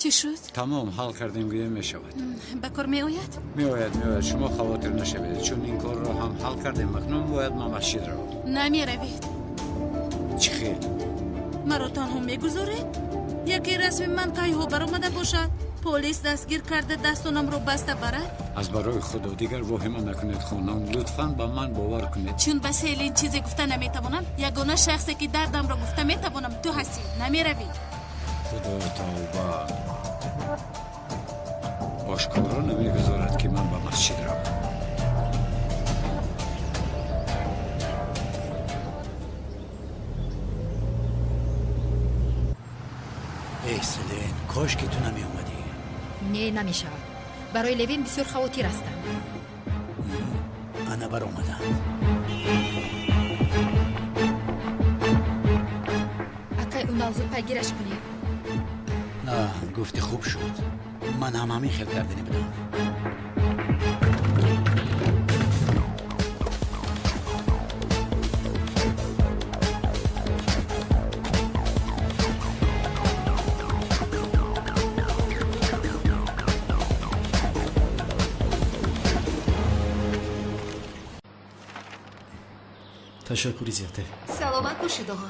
چی شد؟ تمام حل کردیم گویا می شود. به کار می آید؟ می آید شما خواطر نشوید چون این کار را هم حل کردیم اکنون باید ما مسجد رو. نمی روید. چی خیلی؟ مرا تنها می گذارید؟ یکی رسم من قیها برآمده باشد پلیس دستگیر کرده دستانم رو بسته برد؟ از برای خدا دیگر واهمه نکنید خانم لطفاً به من باور کنید. چون بس این چیزی گفته نمیتوانم یگانه شخصی که دردم را گفته میتوانم تو هستی. نمی روید. خدا توبه آشکارا نمیگذارد که من به مسجد روم. ای سلین کاش که تو نمی اومدی. نه نمی شود. برای لوین بسیار خواطر هستم. انا بر اومدم. اکای اون زود پیگیرش کنی. نه گفتی خوب شد. من هم همین خیل کردنی بدم. تشکری زیاده. سلامت باشید آقا.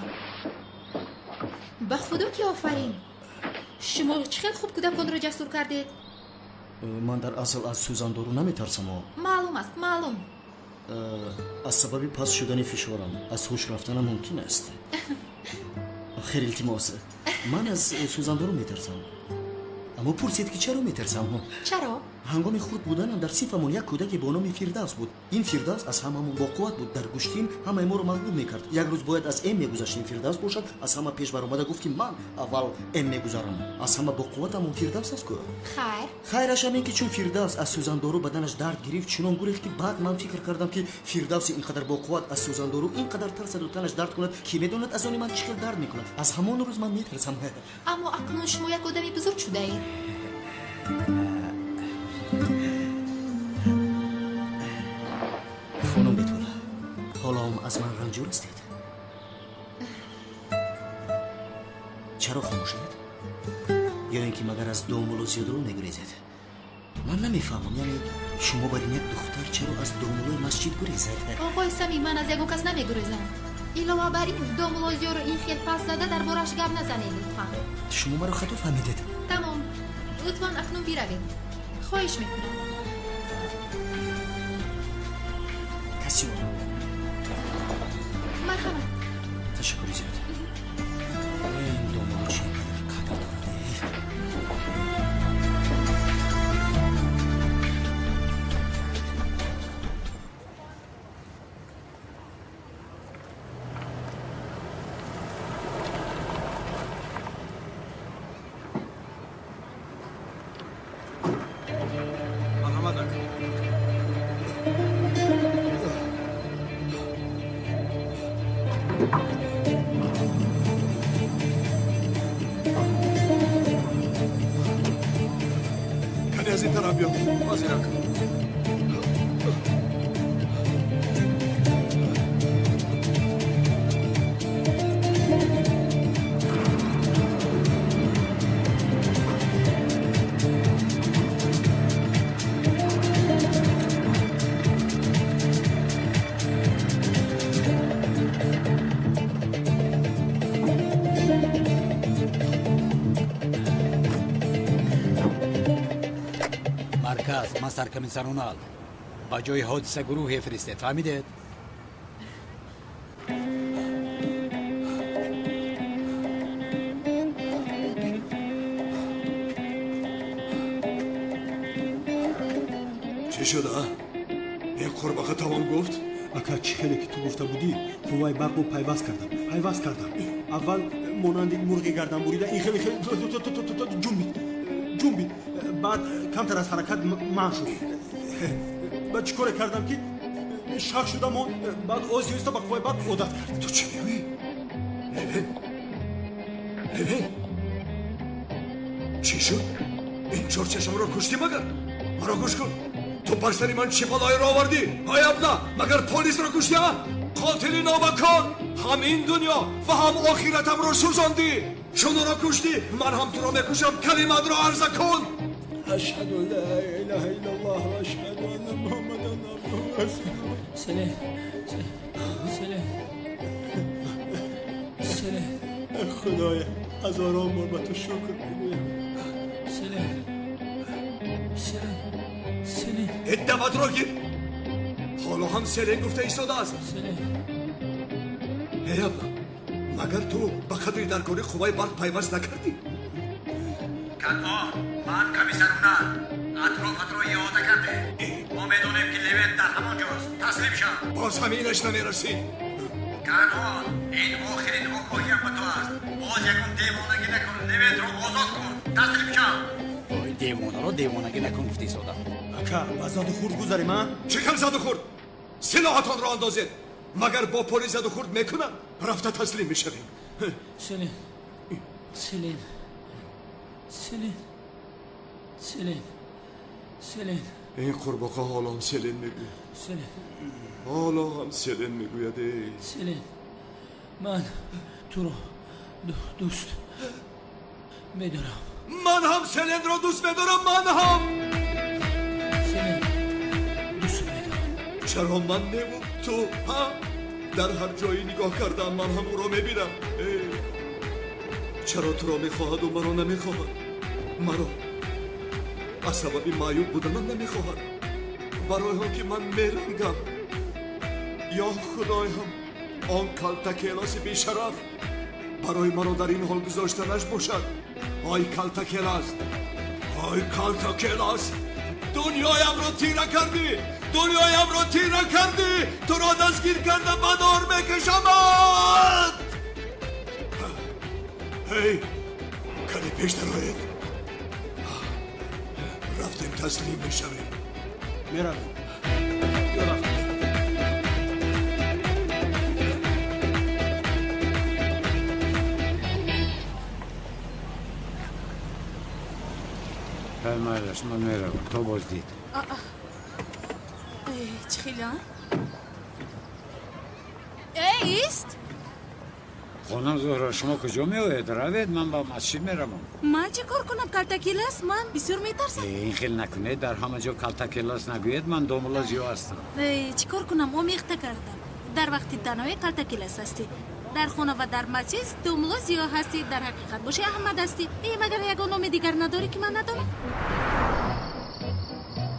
به خدا که آفرین. شما چقدر خوب کودکان را جسور کردید. من در اصل از سوزاندارو نمیترسم. معلوم است معلوم. از سبب پس شدن فشارم از هوش رفتنم ممکن است. خیلی التماس من از سوزاندارو میترسم. اما پرسید که چرا میترسم؟ چرا؟ هنگام خود بودنم در صنفمان یک کودک با نام فردوس بود. این فردوس از هممون با قوت بود. در گشتیم همه ما رو مغلوب میکرد. یک روز باید از ام میگذشتیم فردوس باشد. از همه پیش برآمده گفت که من اول ام میگذارم. از همه با قوتم اون فردوس است. خیرش هم این که چون فردوس از سوزاندارو بدنش درد گرفت چنان گریخت که بعد من فکر کردم که فردوس اینقدر با قوت از سوزاندارو اینقدر ترسد و تنش درد کند که میدوند از آن من چقدر درد میکند. از همان روز من میترسم. اما اکنون شما یک آدمی بزرگ شده اید. خانم بیتولا حالا هم از من رنجور استید؟ چرا خاموشید؟ یا اینکه مگر از دامول و زیادرو نگریزید؟ من نمیفهمم یعنی شما برین یک دختر چرا از دامول مسجد گریزید؟ آقای سمی من از یکو کس نمیگریزم. ایلاوه بر این دامول زیادرو این خیل پس زده در بارش گپ نزنید لطفا. شما مرا خطا فهمیدید. تمام لطفا اکنون بیروید. خواهش میکنم. کسی مرحبا. تشکری زیاد. این دامول چی قدر دارده؟ از این طرف بیا بازیرک. من سرکمیسر اونال با جای حادثه گروه فرستید. فهمیدید؟ چی شده؟ این قرباقه تمام گفت؟ اکا چی خیلی که تو گفته بودی قوای برق رو پیوست کردم. اول مانند مرغی گردن بریده این خیلی جنبید. بعد کمتر از حرکت من شد. بعد چیکار کردم که شاک شدم و بعد آزیستا با قوای برق عادت کرد. تو چی میگویی؟ لوین چی شد؟ این چور چشم رو کشتی مگر؟ مرا گوش کن. تو بر سر من چی بلایی را آوردی؟ های ابله مگر پلیس را کشتی ها؟ قاتلی نامکان هم این دنیا و هم آخرتم را سوزاندی. شونو کشتی من هم تو رو میکشم کلمات رو عرضه کن اشهد ان لا اله الا الله و اشهد ان محمد رسول الله. سله سله سله خدایا هزاران بار به تو شکر میگویم. سله سله ادوات رو گیر حالا هم سلین گفته ایستاده است سله ای ابلا مگر تو به قدری در کاری خوبای برق پیوست نکردی کنها من کمیسرونا اطرافت رو احاطه کرده ما بدونیم که لوین در همانجاست تسلیم شو باز همینش نمیرسی کنها این آخرین آگاهیم به تو است باز یکم دیوانگی نکن لوین رو آزاد کن تسلیم شو وای دیوانه رو دیوانگی نکن گفتی سودا اکا بازاد خورد گذاریم ها. چکم زد و خورد سلاحتان را اندازید مگر با پلیس زد و خورد میکنم رفته تسلیم میشویم سلین سلین سلین سلین سلین این قرباقه حالا هم سلین میگوید سلین حالا هم سلین میگوید سلین من تو رو دوست میدارم من هم سلین را دوست میدارم من هم سلین دوست میدارم چرا من نمون تو ها در هر جایی نگاه کردم من هم او را میبینم چرا تو را میخواهد و مرا نمیخواهد مرا از سبب معیوب بودنم نمیخواهد برای هم که من میرنگم یا خدایم آن کلتا کلاس بیشرف برای مرا در این حال گذاشتنش باشد آی کلتا کلاس آی کلتا کلاس دنیایم را تیره کردی دنیایم را تیره کردی تو را دستگیر کرده بدار میکشمت هی کلی پیش درآید رفتیم تسلیم میشویم میرویم. فرمایش من میروم تو بازدید چه خیلی ها؟ ایست خانم زهرا شما کجا میآیید روید من با مسجد میروم من چه کار کنم کلتا کلاس من بسیار میترسم این خیلی نکنید در همه جا کلتا کلاس نگوید من دوملا جیو هستم چه کار کنم آمیخته کردم در وقتی تنهایی کلتا کلاس هستی در خانه و در مسجد دوملا زیاد هستی در حقیقت باشه احمد هستی ای مگر یگان نام دیگر نداری که من ندارم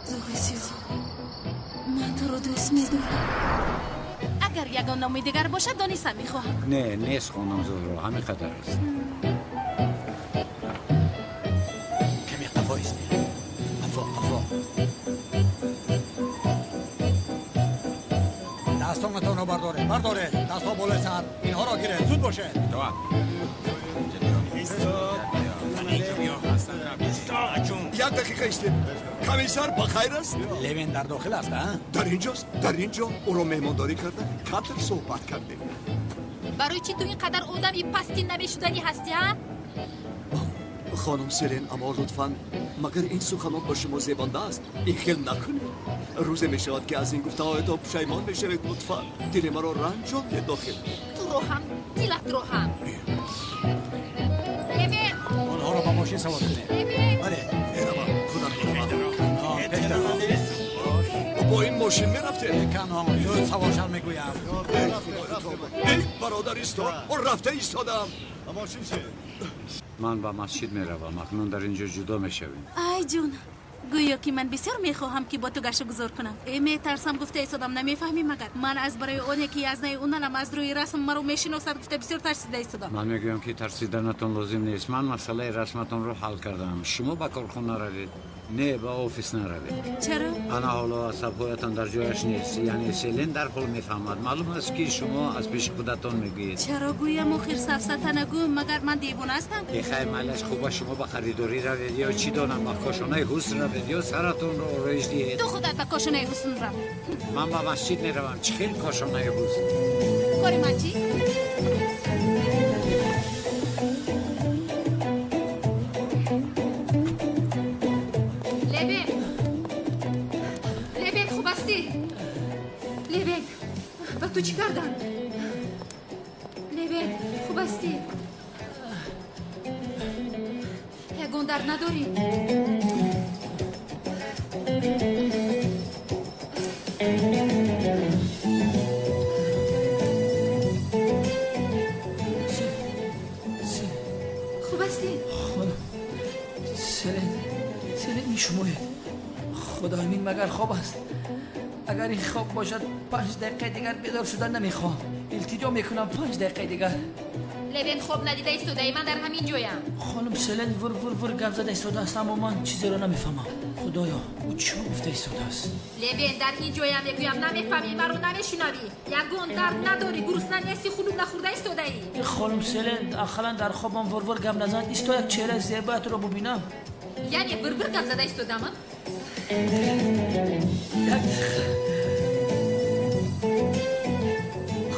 زوغی سیزی من تو رو دوست میدارم اگر یگان نام دیگر باشه دانیسم میخواهم نه نیست خانم زهرا همین قدر است کمی قفا ایستی قفا دستانتان رو برداره دستا بالای سر اینها را گیره زود باشه تو یک دقیقه ایستید کمیسر بخیر است لوین در داخل است ها در اینجاست در اینجا او را مهمانداری کرده کمتر صحبت کردیم برای چی تو اینقدر آدمی پستی نمیشدنی هستی ها؟ خانم سیرین اما لطفاً مگر این سخنان با شما زیبنده است این خیل نکنید روزی می شود که از این گفته هایتان پشیمان می شوید لطفاً دل مرا رنجاند داخل تو رو هم دلت رو هم لوین آنها را با ماشین سوار کنه لوین بله ایرما خودم میروم پیش در با این ماشین می رفته کنها زود سوارشم میگویم ای برادر ایستا و رفته ایستادم من با مسجد میروم اکنون در اینجا جدا میشویم ای جون گویا که من بسیار میخواهم که با تو گشت و گذار کنم میترسم گفته ایستادم نمیفهمی مگر من از برای اون یکی از نای اونم از روی رسم مرا میشناسد گفته بسیار ترسیده ایستادم من میگویم که ترسیدنتون لازم نیست من مسئله رسمتون رو حل کردم شما به کارخانه روید نه به آفیس نروید چرا؟ انا حالا عصبهایتان در جایش نیست یعنی سیلین در حال میفهمد معلوم است که شما از پیش خودتان میگویید چرا گویم آخر سفسطه نگو مگر من دیوانه هستم خیر مالش خوبه شما به خریداری روید یا چی دانم به کاشانه حسن روید یا سرتون رو آرایش دهید تو خودت به کاشانه حسن رو من به مسجد میروم چه خیلی کاشانه حسن کاری من چی؟ لوین خوب هستی؟ لوین با تو چی کردن؟ لوین خوب هستی؟ ягон дард надорӣ? хуб ҳастӣ? селен ин шумоед? худои мин магар хоб аст? агар ин хоб бошад 5 дақиқаи дигар бедор шуда намехоҳам. илтиҷо мекунам 5 дақиқаи дигар. левен хоб надида истодаи, ман дар ҳамин ҷоям. хонум селен вур гап зада истодааст, аммо ман чизеро намефаҳмам. худоё, ӯ чӣ гуфта истодааст? левен дар ин ҷоям мегӯям, намефаҳмӣ, маро намешунавӣ. ягон дард надорӣ, гурусна нести, хунук нахӯрда истодаӣ. хонум селен, ахалан дар хобам вур гап назан, исто як чеҳраи зебоятро бубинам. яъне вур гап зада истодама?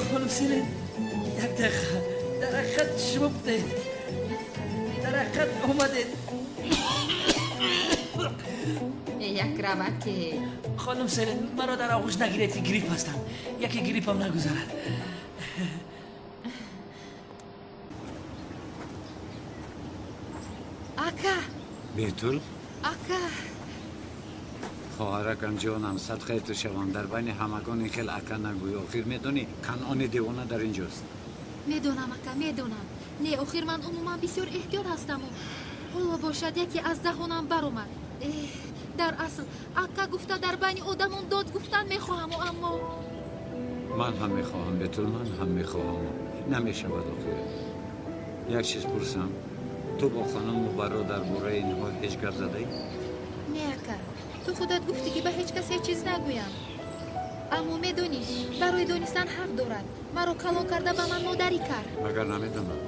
хонум селен, як дақиқа, дар ҳақиқат шумо будед, дар ҳақиқат омадед. як раваке. хонум селен, маро дар оғӯш нагиред ки грип ҳастам. яке грипам нагузарад. ака, бетул ака. хоҳаракам ҷонам, садқаи шавам, дар байни ҳамагон ин хел ака нагӯй. охир медонӣ канъони девона дар ин ҷост. медонам ака, медонам. не охир ман умуман бисёр эҳтиёт ҳастаму ҳоло бошад яке аз даҳонам баромад. дар асл ака гуфта дар байни одамон дод гуфтан мехоҳаму, аммо ман ҳам мехоҳам, бетул, ман ҳам мехоҳам. намешавад охир. як чиз пурсам, ту бо хонуму баро дар бораи инҳо ҳеҷ гап задаӣ? не ака, ту худат гуфтӣ ки ба ҳеҷ кас ҳеҷ чиз нагӯям. аммо медонӣ, барои донистан ҳақ дорад. маро калон карда ба ман модарӣ кард. магар намедонам.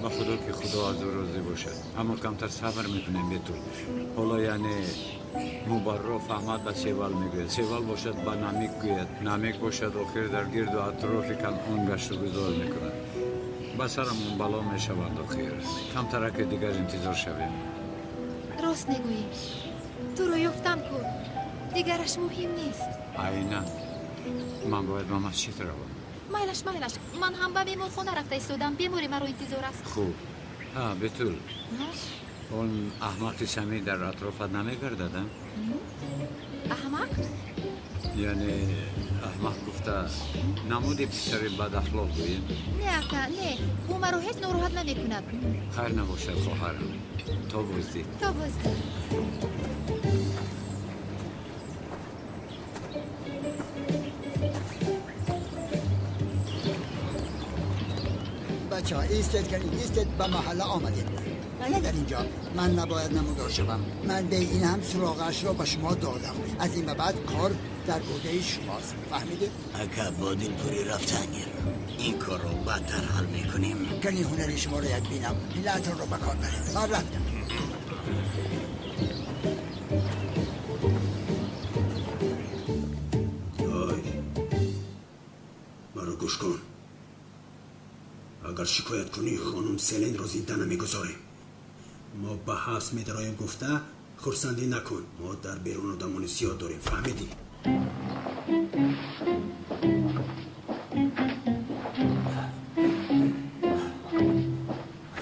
ба худо ки худо аз ӯ розӣ бошад. аммо камтар сабр мекунем бетул. ҳоло яъне мубарро фаҳмад ба севал мегӯяд, севал бошад ба намик гӯяд, намик бошад охир дар гирду атрофи канъон гашту гузор мекунад. ба сарамон бало мешавад охир. камтараке дигар интизор шавем. рост мегӯӣ. туро ёфтам ку дигараш муҳим нест. айнан ман бояд ба масҷид равам. майлаш, ман ҳам ба меҳмонхона рафта истодам. бемори маро интизор аст. хуб. бетул, он аҳмақи самӣ дар атрофат намегардад? аҳмақ? яъне аҳмақ гуфта намуди писари бадахлоқ гӯем? не ака, не, ӯ маро ҳеҷ нороҳат намекунад. хайр набошад хоҳарам. то буздид. то буздид. بچه ها ایستد کنید، ایستد به محله آمدید. نه در اینجا من نباید نمودار شوم. من به این هم سراغش را به شما دادم. از این به بعد کار در بوده شماست. فهمیدید؟ اگه با دلپوری رفتنیر این کار رو بدتر حل میکنیم. کنی هنری شما رو یک بینم. ملتون رو به کار بریم. من رفتم. مرا گوش کن. اگر شکایت کنی خانم سلین رو زنده نمیگذاریم. ما به حبس میدرایم گفته خرسندی نکن. ما در بیرون آدمان زیاد داریم. فهمیدی؟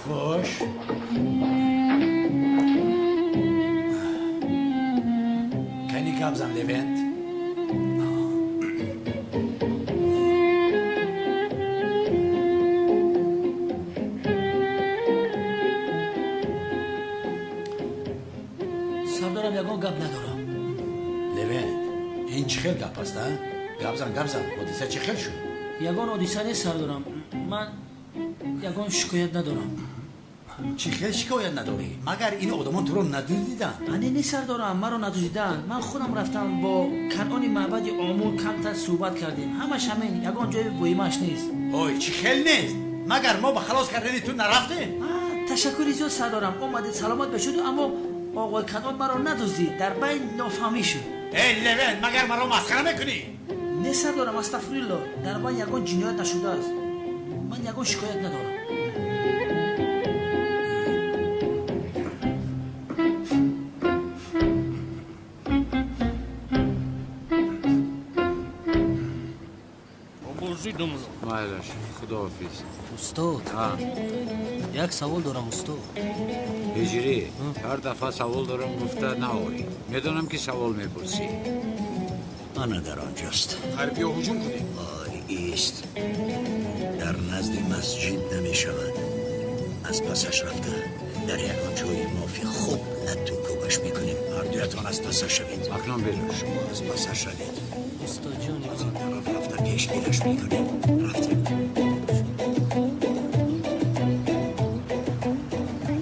خوش کنی کبزم لبند یگان گپ ندارم. لوند این چه خیل گپ است؟ گپ زن حادثه چه خیل شد؟ یگان حادثه نیست سردارم. من یگان شکایت ندارم. چه خیل شکایت نداری؟ مگر این آدمان تو رو ندوزیدن؟ نه سردارم، من رو ندوزیدن. من خودم رفتم با کنعان معبد آمون کمتر صحبت کردیم. همش همین، یگان جای ویمش نیست. اوی چه خیل نیست؟ مگر ما به خلاص کردن تو نرفتیم؟ تشکری زیاد سردارم. اومدید سلامت بشید، اما آقای کنعان مرا ندزدید، در بین نافهمی شد. ای لوند مگر مرا مسخره میکنی؟ نه سردارم، استغفرالله، در بین یگان جنایت نشده است. من یگان شکایت ندارم. روزی دومون. مایلش خداحافظ. استاد ها یک سوال دارم استاد. هجری هر دفعه سوال دارم گفته نهایی. میدونم که سوال میپرسی. آن در آنجاست. غربی ها هجوم کنیم. آری است. در نزد مسجد نمی شود. از پسش رفته در یکان جای مافی خوب لطو کوبش میکنیم. هر دویتان از پسش شوید. اکنون برو. شما از پسش شوید. استاد جان از آن طرف رفته پیشگیرش میکنیم. رفتیم.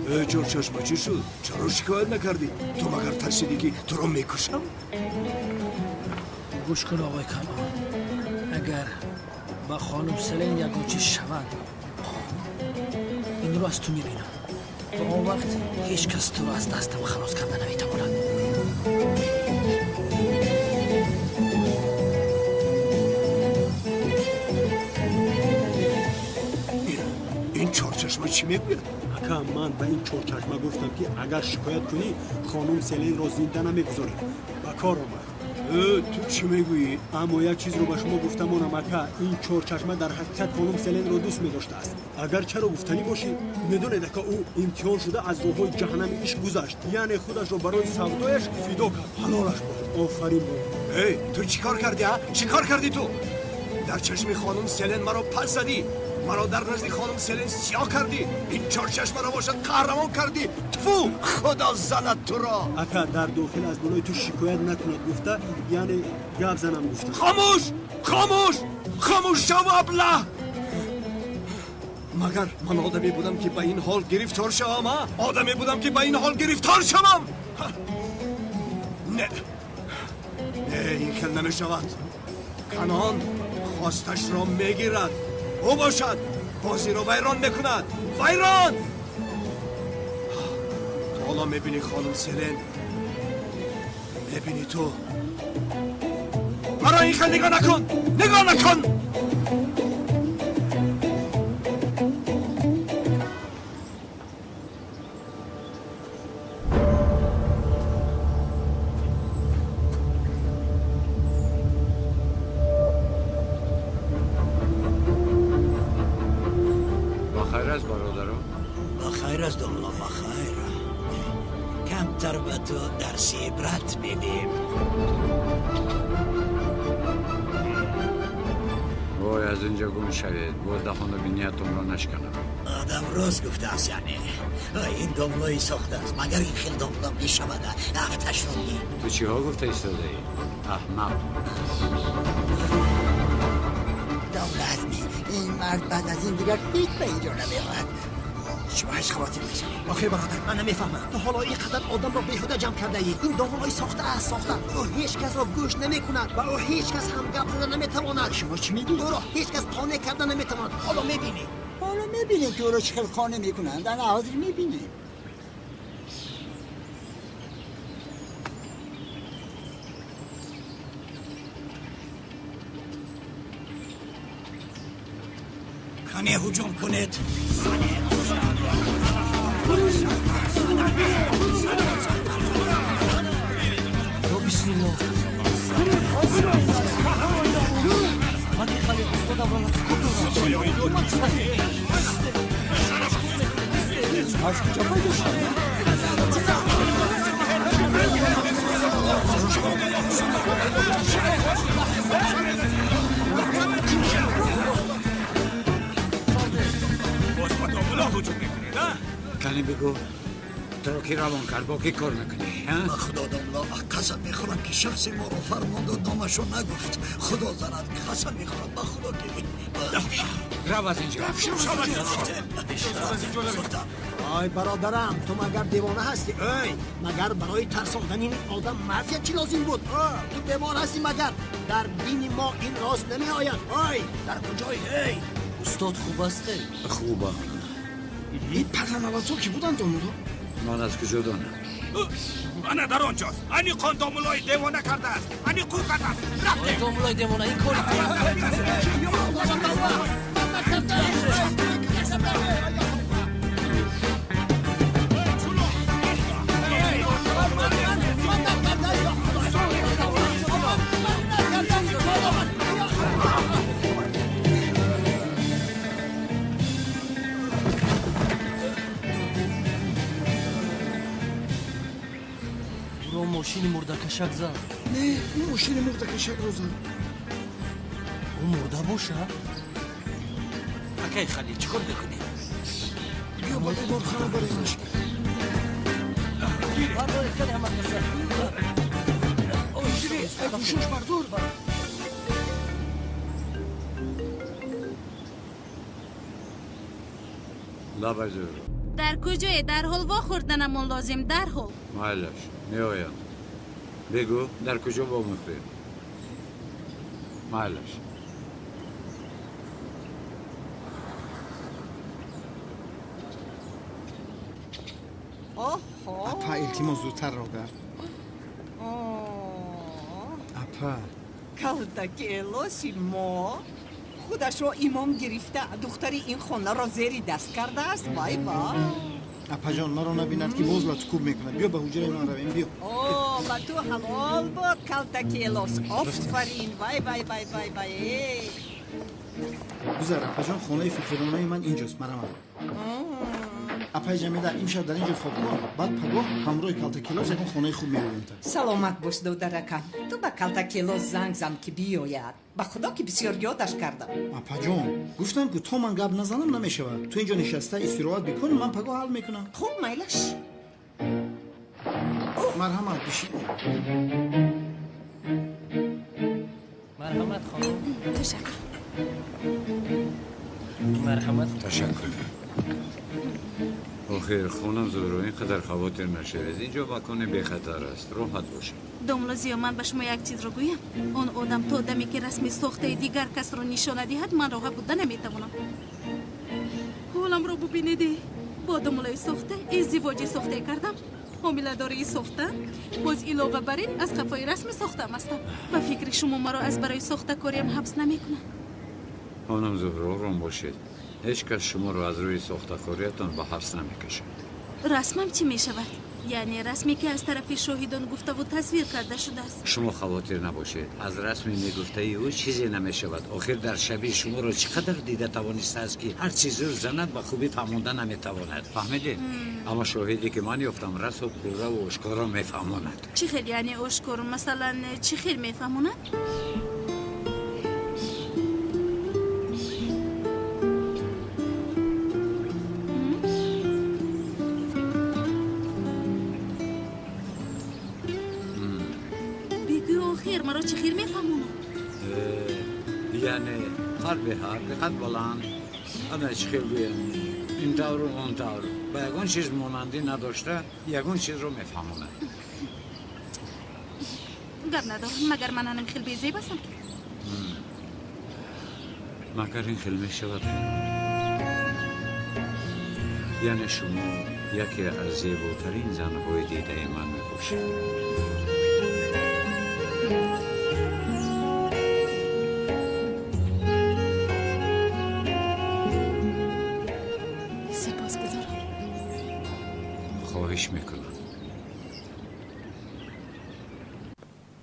ای جور چشمه چی شد؟ چرا شکایت نکردی؟ تو مگر ترسیدی که تو رو میکشم؟ گوش کن آقای کنان، اگر با خانم سلین یک گوچه شود این رو از تو میبینم و آن وقت هیچ کس تو رو از دستم خلاص کرده نمیتواند. این چهار چشمه چی میگوید؟ اکا من به این چهار چشمه گفتم که اگر شکایت کنی خانم سلین رو زنده نمیگذاریم. با کار آمد. تو چی میگویی؟ اما یک چیز رو به شما گفتم اونم اکا این چهار چشمه در حقیقت خانم سلین رو دوست می‌داشته است. اگر چرا گفتنی باشی میدونید که او امتحان شده از راههای جهنم عشق گذشت، یعنی خودش رو برای سودایش فدا کرد. حلالش بود. آفرین بود. ای تو چی کار کردی ها؟ چی کار کردی تو؟ در چشم خانم سلین مرا پس زدی. مرا در نزد خانم سلین سیاه کردی. این چهار چشمه را باشد قهرمان کردی. تفو خدا زند تو را. اکا در داخل از بالای تو شکایت نکند گفته، یعنی گپ زنم گفته. خاموش خاموش خاموش شو ابله. مگر من آدمی بودم که به این حال گرفتار شوم؟ آدمی بودم که به این حال گرفتار شوم؟ نه این خیل نمی شود. کنان خواستش را میگیرد. او باشد بازی را ویران میکند. ویران. تو حالا میبینی خانم سلین، میبینی تو. مرا این خیل نگاه نکن. نگاه نکن. بخیر است برادرم. بخیر از دنیا بخیر. کمتر به تو درس عبرت میدیم. وای از اینجا گم شوید. باز دخانه بینیتون را نشکنم. آدم راست گفته است یعنی. این داملایی ساخته است. مگر این خیل داملا می شود افتش رو می. تو چی ها گفته ایستاده ای؟ احمق. دولت این مرد بعد از این دیگر هیچ به اینجا نمیاد. شما هیچ خواهد نمیشم. آخه برادر من نمیفهمم. تو حالا اینقدر آدم را بیهوده جمع کرده ای. این دامولای ساخته است ساخته. او هیچ کس را گوش نمیکند و او هیچ کس هم گپ زدن نمیتواند. شما چی میگی؟ او را هیچ کس قانع کردن نمیتواند. حالا میبینی. حالا میبینیم که او را چه خانه میکنن. در حاضر میبینیم. کنه هجوم کنید. بسم الله. من خالی استاد اول از کجا پیدا شد؟ کنی بگو تو کی روان کرد با کی کار میکنی؟ خدا داملا قسم میخورم که شخص ما رو فرماند و نامش رو نگفت. خدا زند قسم میخورم با خدا که رو از اینجا. آی برادرم تو مگر دیوانه هستی؟ ای مگر برای ترساندن این آدم مرد چی لازم بود؟ تو بیمار هستی مگر؟ در بین ما این راز نمی آید. آی در کجای؟ ای استاد خوب است؟ خوبه. این پرنوازو کی بودن دامولو؟ من از کجا دانم؟ من در آنجاست. انی خان دامولای دیوانه کرده است. انی قوقت است. رفته. دامولای دیوانه این کاری ماشین مرده کشک زد. نه این ماشین مرده کشک رو زد. اون مرده باشه؟ اکی خلیل چیکار میکنی؟ بیا با بیمارخانه بریمش. بردار کردی همه کسه. گوشش بردار. لابجور در کجای در حال وا خوردنمون لازم در حال مایلش میآیم بگو در کجا با مخبر مایلش اپا التیماس زودتر را بر. اپا کالتاکی الوسی ما خودش رو ایمام گرفته دختر این خانه را زیر دست کرده است. وای وای اپا جان مرا نبیند که باز لطکوب میکنه. بیا به حجره من رویم بیا. اوه با تو حلال بود کالتاکی الوس. آفرین وای وای وای وای وای. بذار اپا جان خانه فکرانه من اینجاست. مرا اپای جمیده امشب در اینجا خواب کن. بعد پگاه همراه کالتاکیلوس یکون خانه خوب میرویم تا. سلامت باش دودرکم. تو به کالتاکیلوس زنگ زن که بیاید. به خدا که بسیار یادش کردم. اپا جان گفتم که تو من گپ نزنم نمیشود. تو اینجا نشسته استراحت بکن من پگاه حل میکنم. خوب میلش. مرحمت بشی. مرحمت خانم. تشکر مرحمت. تشکر آخر خانم زورو اینقدر خواطر نشوید اینجا مکان بی خطر است راحت باشید دملوزی من به شما یک چیز رو گویم اون آدم تا دمی که رسمی ساخته دیگر کس رو نشانه دهد من راه بوده نمیتوانم حالم رو ببینید با دملوی ساخته ازدواجی ساخته کردم حامله داری ساخته باز علاوه بر این از خفای رسمی ساختم هستم و فکر شما مرا از برای ساخته کاریم حبس نمیکنه خانم زهرا آرام باشید هیچ کس شما رو از روی ساخته کاریتان به حبس نمیکشه رسمم چی می شود؟ یعنی رسمی که از طرف شاهدان گفته و تصویر کرده شده است شما خواطر نباشید از رسمی میگفته او چیزی نمیشود آخر در شبیه شما رو چقدر دیده توانسته است که هر چیزی رو زند به خوبی فهمانده نمیتواند فهمیدید؟ اما شاهدی که من یافتم رس و پوره و اشکارا میفهماند چی خیلی یعنی اشکار مثلا چی خیلی میفهماند؟ مرا چه خیر میفهمونه یعنی هر قد بلند اما چه خیر این طور و اون طور با یکون چیز مانندی نداشته یکون چیز رو میفهمونه گرد ندارم مگر من هنم خیلی بیزی بسم مگر این خیلی میشود یعنی شما یکی از زیباترین زنهای دیده من میباشید خواهش میکنم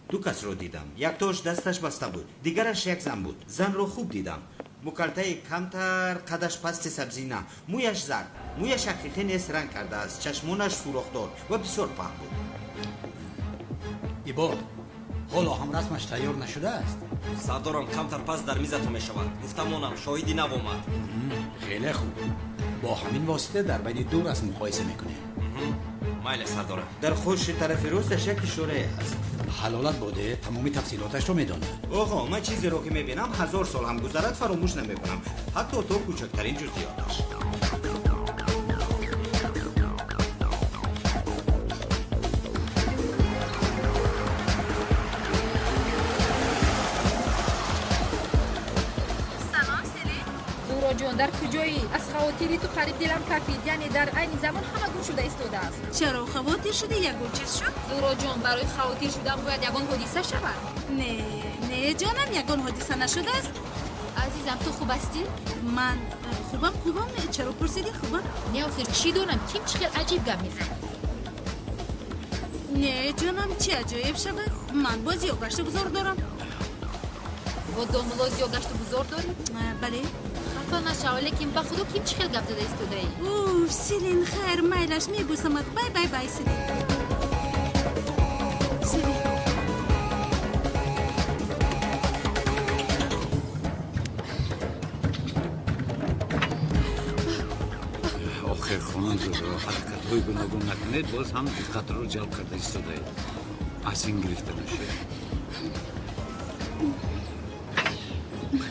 دو کس رو دیدم یک تاش دستش بسته بود دیگرش یک زن بود زن رو خوب دیدم مکالطه کمتر قدش پست سبزی نه مویش زرد مویش حقیقی نیست رنگ کرده است چشمونش سوراخدار و بسیار پهن بود ایبار حالا هم رسمش تیار نشده است سردارم کمتر پس در میزتو میشود گفتم اونم شاهدی نوامد خیلی خوب با همین واسطه در بین دو رسم مقایسه میکنیم مایل سردارم در خوش طرف راستش یک شوره هست حلالت بوده تمامی تفصیلاتش رو میدونه آقا من چیزی رو که میبینم 1000 سال هم گذرد فراموش نمیکنم حتی تو کوچکترین جزئیاتش جان در کجایی؟ از خواطری تو قریب دلم کفید یعنی در عین زمان همه گم شده ایستاده است. چرا خواطر شده یگون چیز شد؟ زورا جان برای خواطر شدن باید یگون حادثه شود. نه جانم یگون حادثه نشده است. عزیزم تو خوب هستی؟ من خوبم چرا پرسیدی خوبم؟ نه آخر چی دونم کیم چقدر عجیب گم میزنی؟ نه جانم چی عجایب شود؟ من باز یاگشت بزرگ دارم. با داملاز یاگشت بزرگ داری؟ بله. خفا نشو لیکن با خودو کیم چخیل گپ زده ایستاده ای؟ اوه سیلین خیر میلش میبوسمت بای سیلین آخر خونان رو حرکت های گوناگون نکنید باز هم دقت رو جلب کرده ایستاده از این گرفته نشه.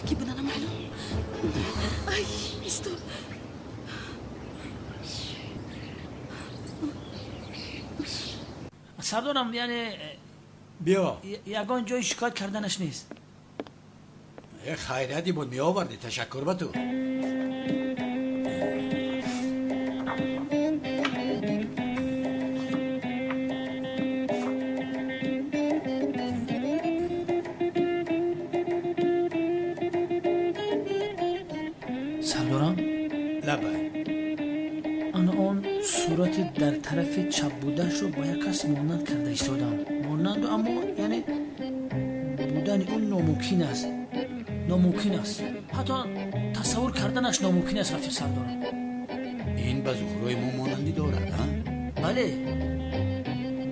کی بودن معلوم؟ ای ایستو. سردارم یعنی بیا یگان جای شکایت کردنش نیست. یک خیریتی بود می آوردی. تشکر به تو. سردارم لبه آن صورت در طرف چپ بودش رو با یک کس مانند کرده ایستادم. مانند اما یعنی بودن اون ناممکن است. ناممکن است. حتی تصور کردنش ناممکن است رفیق سردارم. این به زهرای ما مانندی دارد ها؟ بله.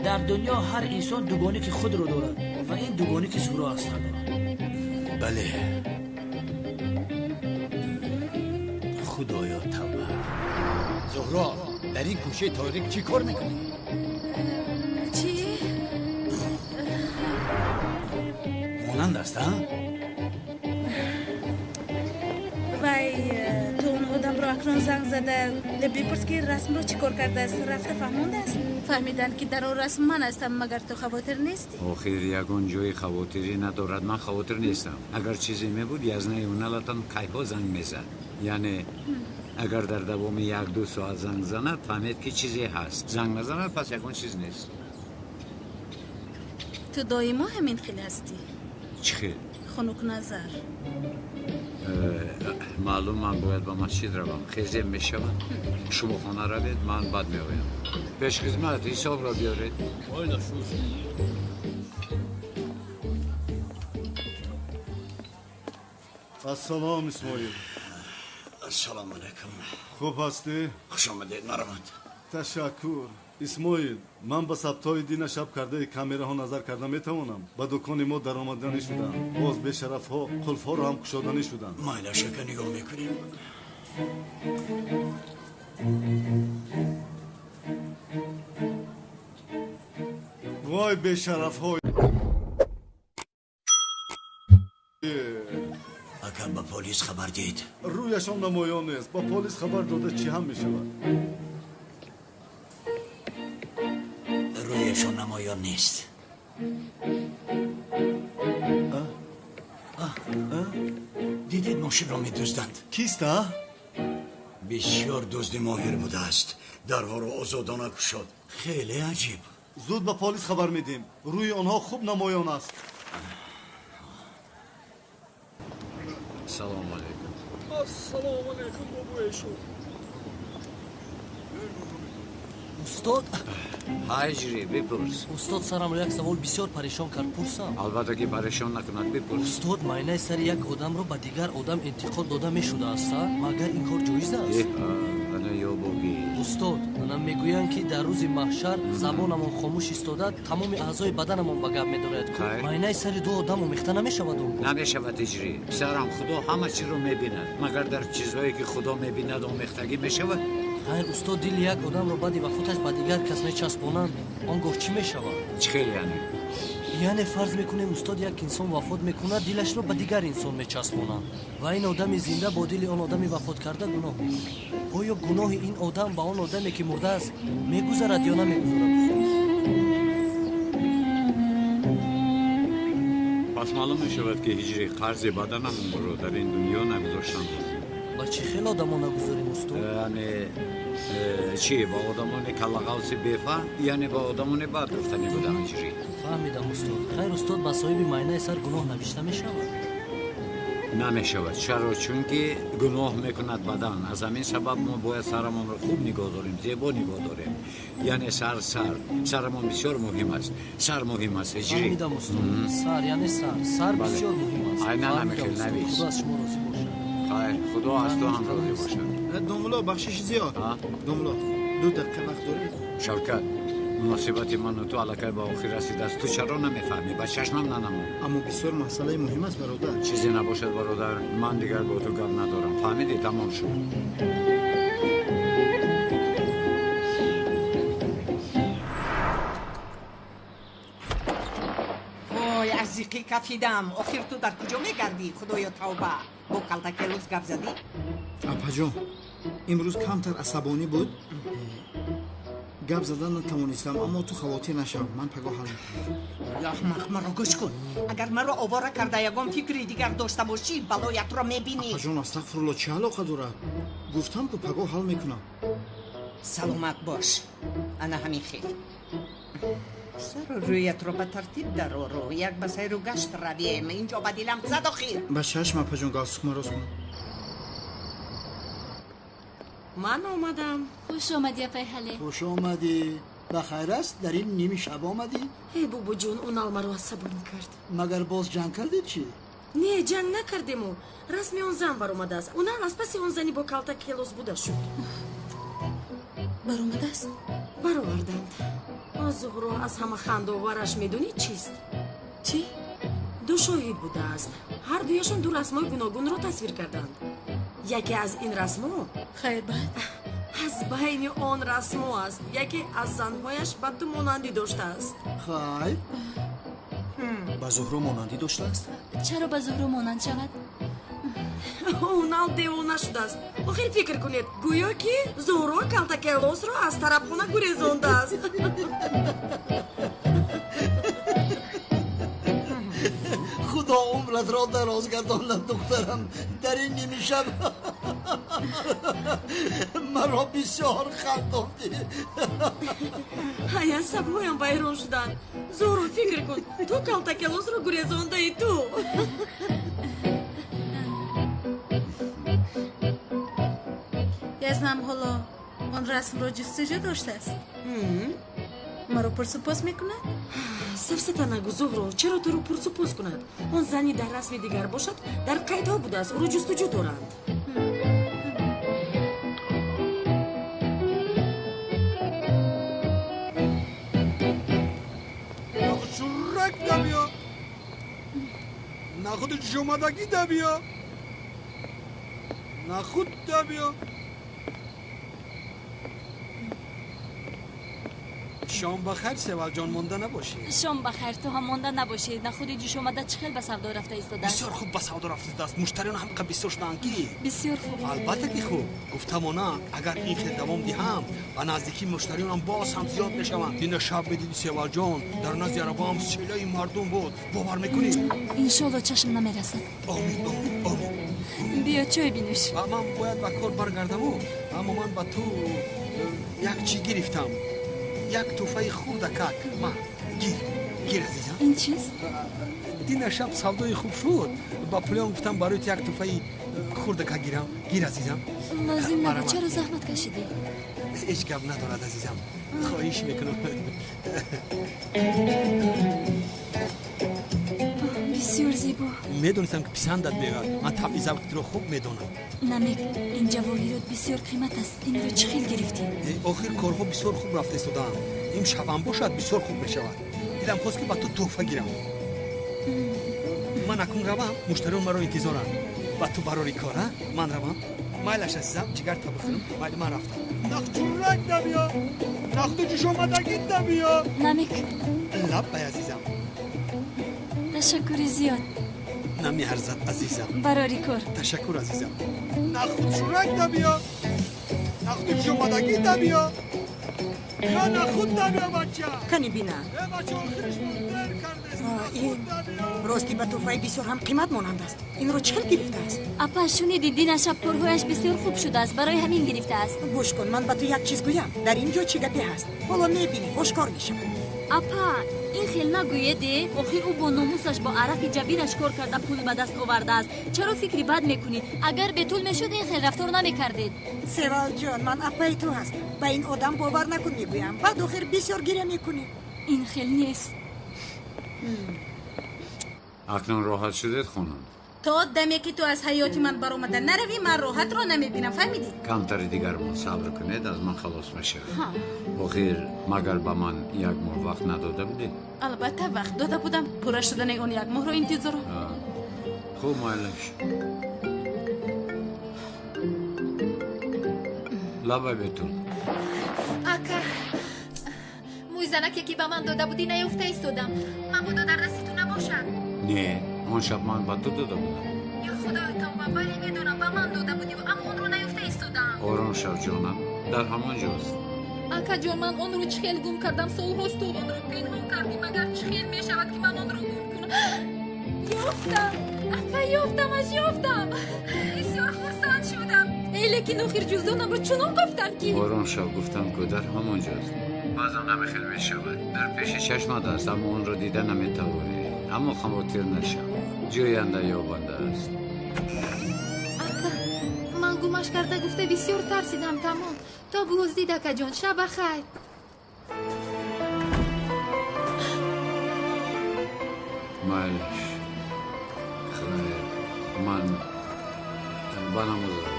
در دنیا هر انسان دوگانی که خود رو دارد و این دوگانی که زهرا است سردارم. بله. خدایا توبه. زهرا در این کوچه تاریک چی کار میکنی؟ چی؟ مانند است ها؟ وای تو اون آدم رو اکنون زنگ زده بپرس که رسم رو چی کار کرده است. رفته فهمونده است. فهمیدن که در اون رسم من هستم مگر تو خواطر نیستی؟ آخر یگان جای خواطری ندارد. من خواطر نیستم. اگر چیزی میبود یزنه اونالتان کیها زنگ میزد. یعنی اگر در دوام یک دو ساعت زنگ زند فهمید که چیزی هست. زنگ نزند پس یکون چیز نیست. تو دائما همین خیلی هستی. چی خیل؟ خنک نظر. معلوم من باید با مسجد روم. خیزه میشوم. شما خانه روید من بعد میآیم. پیش خدمت حساب را بیارید. وایلا شوز. السلام اسماعیل. السلام علیکم. خوب هستی؟ خوش آمدید مرحمت. تشکر. اسماعیل من به ثبت‌های دین شب کرده کامراها نظر کردم میتوانم. به دکان ما در آمدنی شدن. باز به شرف ها قلف ها رو هم کشادنی شدن. مایلا شکر نگاه میکنیم. وای به شرف های اگر به پلیس خبر دید رویشان نمایان نیست. با پلیس خبر داده چی هم میشود؟ رویشان نمایان نیست. دیدید ماشین را میدزدند. کیست ها؟ بسیار دزد ماهر بوده است. درها را آزادانه گشاد. خیلی عجیب. زود به پلیس خبر میدیم. روی آنها خوب نمایان است. سلام علیکم. السلام علیکم بابویشو. استاد هاجری بپرس. استاد سرم را یک سوال بسیار پریشان کرد. پرسم. البته که پریشان نکند بپرس. استاد معنی سر یک آدم رو به دیگر آدم انتقال داده میشده است مگر این کار جایز است؟ انا یا بوگی. استاد منم میگویند که در روز محشر زبانمون خاموش ایستاده تمام اعضای بدنمون به گپ میدارد. معنی سر دو آدم آمیخته نمیشود اون. نمیشود اجری. پسرم خدا همه چی رو میبیند. مگر در چیزهایی که خدا میبیند آمیختگی میشود؟ خیر استاد دل یک آدم رو بعد وفاتش به دیگر کس میچسبونند آنگاه چی میشود؟ چی خیلی یعنی فرض میکنیم استاد یک انسان وفات میکنه دلش رو به دیگر انسان میچسبونند و این آدم زنده با دل آن آدمی وفات کرده گناه میکنه. آیا گناه این آدم به آن آدمی که مرده است میگذرد یا نمیگذرد؟ پس معلوم میشود که هجری قرض بدنم رو در این دنیا نگذاشتم. با چی خیلی آدم ها نگذاریم استاد؟ یعنی چی با آدمان کلاغاوسی بیفا یعنی با آدمان بد گفتنی بودم هجری. فهمیدم استاد. خیر استاد با صاحب معنی سر گناه نوشته میشود؟ نمیشود. چرا؟ چون که گناه میکند بدن. از همین سبب ما باید سرمان رو خوب نگاه داریم، زیبا نگاه داریم. یعنی سرمان بسیار مهم است. سر مهم است هجری. فهمیدم استاد. سر یعنی سر بسیار مهم است. نه نمیخیل نویس. خدا از شما راضی باشد. خیر خدا از تو هم راضی باشد. دنبلا بخشش زیاد. دنبلا 2 دقیقه وقت داری؟ شوکت مناسبت من و تو علاقه با آخر رسیده است. تو چرا نمیفهمی؟ با چشمم ننمون. اما بسیار مسئله مهم است برادر. چیزی نباشد برادر، من دیگر با تو گپ ندارم. فهمیدی؟ تمام شد. وای عزیقی کفیدم. آخر تو در کجا میگردی؟ خدایا توبه. با کلتکلوس گپ زدی؟ апаҷон имрӯз камтар асабонӣ буд гап задан натавонистам аммо ту хавотир нашав ман паго ҳал мекунам яҳмақ маро гӯш кун. агар маро овора карда ягон фикри дигар дошта бошӣ балоятро мебинӣ. апаҷон астағфирулло чӣ алоқа дорад гуфтам ку паго ҳал мекунам. саломат бош. ана ҳамин хел. сару рӯятро ба тартиб дарору. як ба сайру гашт равем. инҷо ба дилам зад охир. ба чашм апаҷон галстук мароз кунам. ман омадам. хуш омадӣ апай ҳале. خوش آمدی بخیر است در این نیمی شب آمدی бубу ҷон он алмаро асабонӣ кард. مگر باز جنگ کردی چی не ҷанг накардему. расми он зан баромадааст. унал аз паси он зани бо калта келос буда шуд. баромадааст? бароварданд. аз зуҳро аз ҳама хандовараш медонӣ чист? чӣ? ду шоҳид будааст. ҳар дуяшон ду расмои гуногунро тасвир карданд. яке аз ин расмо хайр бад аз байни он расмо аст. яке аз занҳояш ба ту монандӣ доштааст. خیر ба зуҳро монандӣ доштааст? чаро ба зуҳро монанд шавад? унал девона шудааст. охир фикр кунед гӯё ки зуҳро калтакелосро аз тарабхона гурезондааст. خدا عمرت را دراز گرداند دخترم در این نیمی شب مرا بسیار خنداندی. ҳай асабҳоям вайрон шуданд. зуҳро фикр кун ту калтакелосро гурезондаи ту. язнам ҳоло он расмро ҷустуҷӯ доштааст. маро пурсупос мекунад? сафсата нагӯ зуҳро. чаро туро пурсупос кунад? он зани дар расми дигар бошад дар қайдҳо будааст. ӯро ҷустуҷӯ доранд. нахудшурак дабиё нахуд ҷомадагӣ дабиё нахуд дабиё شام بخیر سوال جان مونده نباشی. شام بخیر تو هم مونده نباشی. نخودی جوش اومده چه خیلی به سودا رفته ایستاده است. بسیار خوب به سودا رفته است. مشتریان هم بسیار شدند کی؟ بسیار خوب. البته که خوب. گفتم اونا اگر این خیلی دوام دهم و نزدیکی مشتریان هم باز هم زیاد میشوند. این شب بدید سوال جان در نزد عربا هم سیلای مردم بود. باور میکنی؟ ان شاء الله چشم نمیرسد. آمین آمین. بیا چای بنوش. من باید به کار برگردم اما من با تو یک چی گرفتم. یک توفه خردکک ما گیر عزیزم. این چیست؟ دین شب سودای خوب شد. با پلیان گفتم برای یک توفه خردکک گیرم. گیر عزیزم. لازم نبود. چرا زحمت کشیدی؟ هیچ گپ ندارد عزیزم. خواهش میکنم. بسیار زیبا. میدونستم که پسندت میاد. من طبع ذوقت رو خوب میدونم. نمک این جواهرات بسیار قیمت است. این رو چه خیلی گرفتی؟ آخر کارها بسیار خوب رفته استادم. این شبم باشد بسیار خوب میشود. دیدم خواست که با تو تحفه گیرم. من اکنون روم. مشتریان مرا انتظارند. با تو برای کار من روم. مایلش عزیزم جگر تا بخورم. مایل من رفتم. نخچورک دبیا. نخت جوش آمدگی دبیا. نمک. لب بای عزیزم. تشکر زیاد. نمی هرزد عزیزم. برای کار. تشکر عزیزم. نخچورک دبیا. نخت جوش آمدگی دبیا. یا نخود دبیا بچه. کنی بینا. بچه آخرش مندر کرده. این راستی به توفای بسیار هم قیمت مانند است. این رو چقدر گرفته است؟ اپا شنیدی دین شب پرهایش بسیار خوب شده است. برای همین گرفته است. گوش کن من به تو یک چیز گویم. در اینجا چی گپی هست؟ حالا میبینی هوشیار میشم. اپا این خیلی نگویده. آخر او با ناموسش با عرق جبینش کار کرده پول به دست آورده است. چرا فکری بد میکنی؟ اگر به طول میشد این خیلی رفتار نمیکردید. سوال جان من اپای تو هست. با این آدم باور نکن میگویم. بعد آخر بسیار گیره میکنی. این خیلی نیست. اکنون راحت شدید خانم؟ تو دمی که تو از حیات من برآمده نروی من راحت رو نمیبینم فهمیدی؟ کمتر دیگرمون صبر کنید از من خلاص بشه. آخر مگر با من یک ماه وقت نداده بودید؟ البته وقت داده بودم پورا شدن اون یک ماه رو انتظار. خوب مایلش. لابا بیتون. اکا موی زنکی که به من داده بودی نیفته ایستادم. من بودا در دستتون نباشد. نه اون شب من با تو داده بودم. یا خدای توبه ولی میدونم به من داده بودی و اما اون رو نیفته ایستادم. آرام شو جانم در همان جاست. اکا جان من اون رو چخیل گم کردم سال هاست تو اون رو پنهان کردی مگر چخیل میشود که من اون رو گم کنم. یافتم اکا یافتم بسیار خرسند شدم. لیکن آخر جزدانم رو چنان گفتم که آرام شو گفتم که در همان جاست. بازم نمیخیل میشود در پیش چشمت است اما اون رو دیده نمیتوانی. اما خموتیر نشو جوینده یابنده است. اکا من گمش کرده گفته بسیار ترسیدم تمام. تا بازدید اکا جان شب خیر. مالش خیر من بناموزم.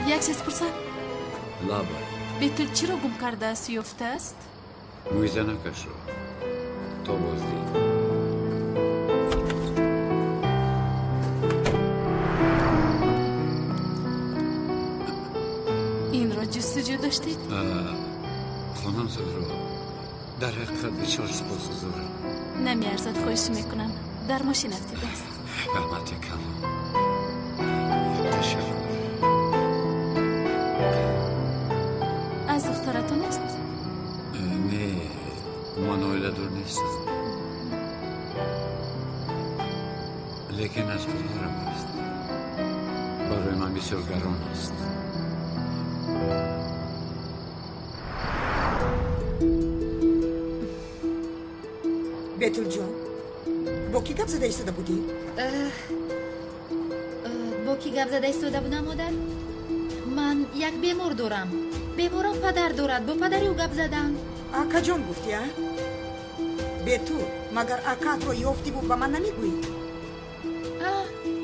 یک چیز پرسم لابا بیتل چی رو گم کرده است یافته است؟ مویزه نکش رو تو بازدید. این را جستجو داشتید؟ خانم زهرا در حقیقت بسیار سپاسگزارم. نمیارزد خواهش میکنم در ماشین افتیده است. البته کم تشکر. از دخترتون است؟ نه من اویله دور نیستم لیکن از خودم است. برای من بسیار گران است. بیتول جان با کی گپ زده ایستاده بودی؟ با کی گپ زده ایستاده بودم مادر؟ من یک بیمار دارم. بیمارم پدر دارد با پدری او گپ زدم. اکا جان گفتی ها؟ بیتول مگر اکات رو یافتی و با من نمیگویی؟